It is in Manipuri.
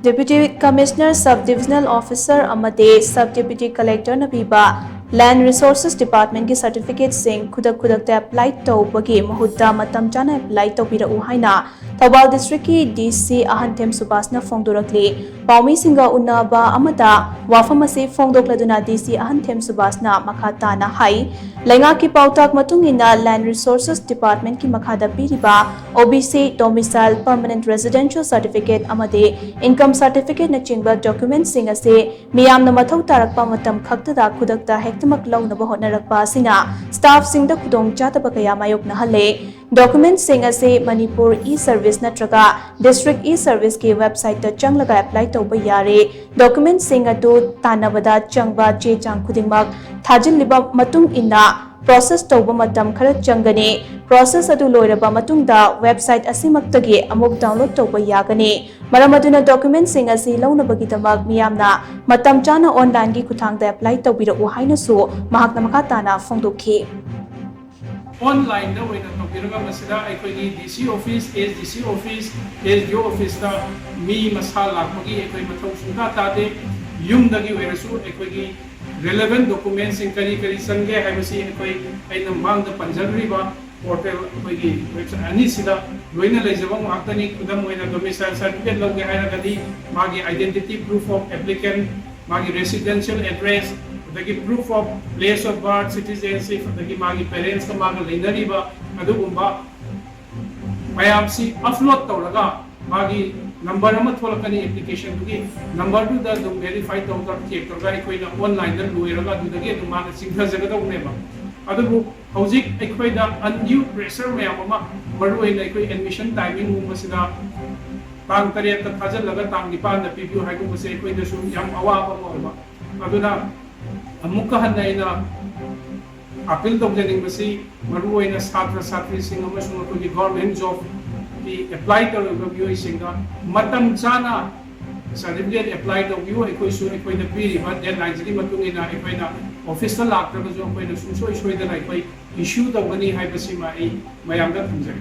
Deputy Commissioner Sub-Divisional Officer amade Sub-Deputy Collector na piba Land Resources Department ki certificate sing kudak apply tawbagi mahutta matam chana apply tawbirau haina Thoubal District ki DC Ahanthem Subasna Phongdorakli Paumi Singa Unaba amata wafam ase phongdokladuna DC Ahanthem Subasna makha na hai Lenga ki pautak matungina Land Resources Department ki makhada piriba OBC Domicile Permanent Residential Certificate amade Income Certificate na chingba documents sing ase miyamna mathau tarakpa matam khaktada khudakta hektamak launaba hotnarakpa asina staff singda khudong chataba kaya mayok na hale documents sing ase Manipur e-service natraga district e-service ki website ta changlaga apply tawba yare documents sing adu tanabada changba che chang khudingmak thajilliba matung inna process tawba matam khara changane process adu loiraba matungda website asimaktagi amuk download tawba yagane maramaduna documents sing asi launabagi damak miyamna matam chana online gi kuthangda apply tawbirau haina su mahakna makatana phongdokhi online na wena tawbiraga masida aikoi DC office SDC office SDO office ta mi masal lakmagi aikoi mathau sunga tade yumdagi werasu aikoi relevant documents in kari sange haibasi aikoi aina mangda panjagriba portal aikoi website ani sida loina leijabang aktani kudam wena domicile certificate loge hairagadi magi identity proof of applicant magi residential address the proof of place of birth, citizenship, the magi parents, the magi linariba, Adugumba, Mayamsi, upload Tolaga, Magi, number Namatolakani application to give, number two the verified doctor, Toga, online, then Lueraga, do the gate to Magi Singazagado Nema. Other book, Hauzik, Equida, undue pressure, Mayama, Maru, admission timing, Masida, Tang Tariat, the Kazan Laga, Tangipan, the people who had to say, Equida, Yam Awa, Aduna. Amukahan na ina appeal tawjaning basi maruoy na satra satri singa masung ko di government job di apply to review singa matam sana certificate apply to review ay koy su ay koy na pili ba deadline jini matungin na ay koy na office na lakta na jo koy na suso ay da na koy issue daw gani hay basi mai mayam da tunjay